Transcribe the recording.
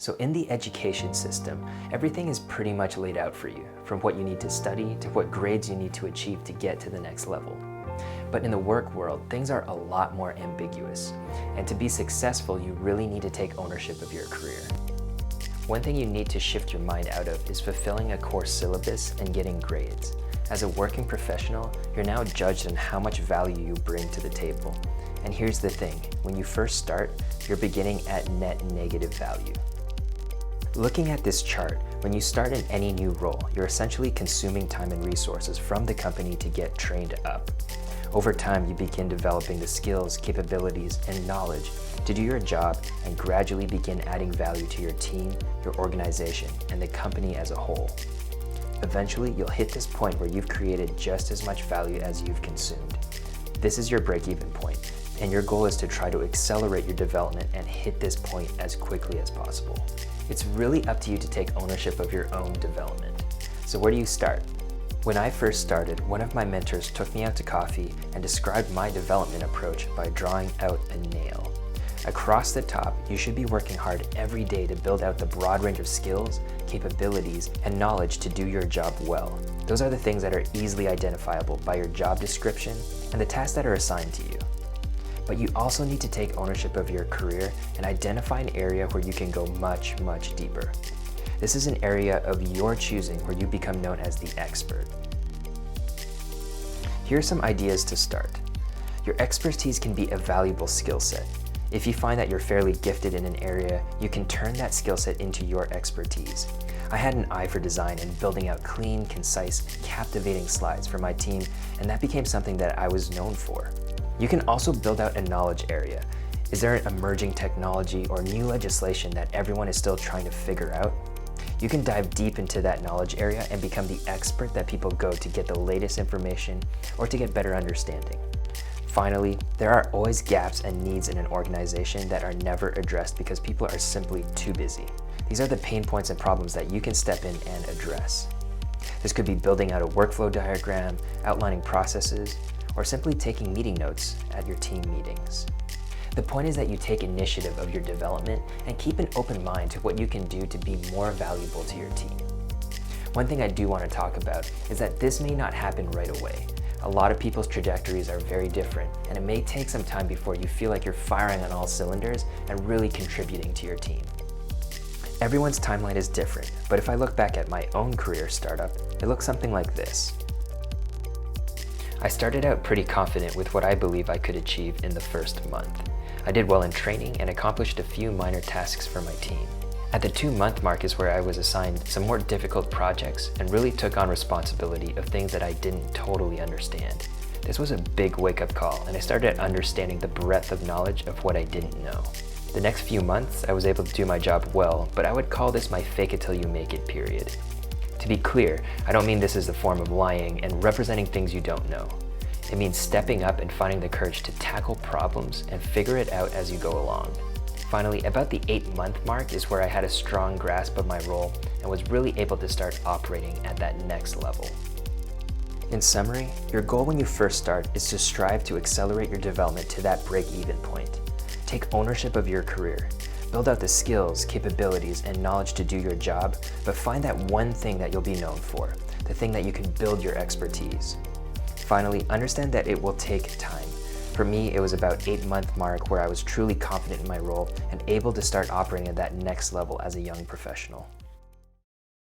So in the education system, everything is pretty much laid out for you, from what you need to study to what grades you need to achieve to get to the next level. But in the work world, things are a lot more ambiguous. And to be successful, you really need to take ownership of your career. One thing you need to shift your mind out of is fulfilling a course syllabus and getting grades. As a working professional, you're now judged on how much value you bring to the table. And here's the thing, when you first start, you're beginning at net negative value. Looking at this chart, when you start in any new role, you're essentially consuming time and resources from the company to get trained up. Over time, you begin developing the skills, capabilities, and knowledge to do your job and gradually begin adding value to your team, your organization, and the company as a whole. Eventually, you'll hit this point where you've created just as much value as you've consumed. This is your break-even point, and your goal is to try to accelerate your development and hit this point as quickly as possible. It's really up to you to take ownership of your own development. So where do you start? When I first started, one of my mentors took me out to coffee and described my development approach by drawing out a nail. Across the top, you should be working hard every day to build out the broad range of skills, capabilities, and knowledge to do your job well. Those are the things that are easily identifiable by your job description and the tasks that are assigned to you. But you also need to take ownership of your career and identify an area where you can go much, much deeper. This is an area of your choosing where you become known as the expert. Here are some ideas to start. Your expertise can be a valuable skill set. If you find that you're fairly gifted in an area, you can turn that skill set into your expertise. I had an eye for design and building out clean, concise, captivating slides for my team, and that became something that I was known for. You can also build out a knowledge area. Is there an emerging technology or new legislation that everyone is still trying to figure out? You can dive deep into that knowledge area and become the expert that people go to get the latest information or to get better understanding. Finally, there are always gaps and needs in an organization that are never addressed because people are simply too busy. These are the pain points and problems that you can step in and address. This could be building out a workflow diagram, outlining processes, or simply taking meeting notes at your team meetings. The point is that you take initiative of your development and keep an open mind to what you can do to be more valuable to your team. One thing I do want to talk about is that this may not happen right away. A lot of people's trajectories are very different, and it may take some time before you feel like you're firing on all cylinders and really contributing to your team. Everyone's timeline is different, but if I look back at my own career startup, it looks something like this. I started out pretty confident with what I believe I could achieve in the first month. I did well in training and accomplished a few minor tasks for my team. At the 2-month mark is where I was assigned some more difficult projects and really took on responsibility of things that I didn't totally understand. This was a big wake-up call, and I started understanding the breadth of knowledge of what I didn't know. The next few months, I was able to do my job well, but I would call this my fake it till you make it period. To be clear, I don't mean this is a form of lying and representing things you don't know. It means stepping up and finding the courage to tackle problems and figure it out as you go along. Finally, about the 8-month mark is where I had a strong grasp of my role and was really able to start operating at that next level. In summary, your goal when you first start is to strive to accelerate your development to that break-even point. Take ownership of your career. Build out the skills, capabilities, and knowledge to do your job, but find that one thing that you'll be known for, the thing that you can build your expertise. Finally, understand that it will take time. For me, it was about 8-month mark where I was truly confident in my role and able to start operating at that next level as a young professional.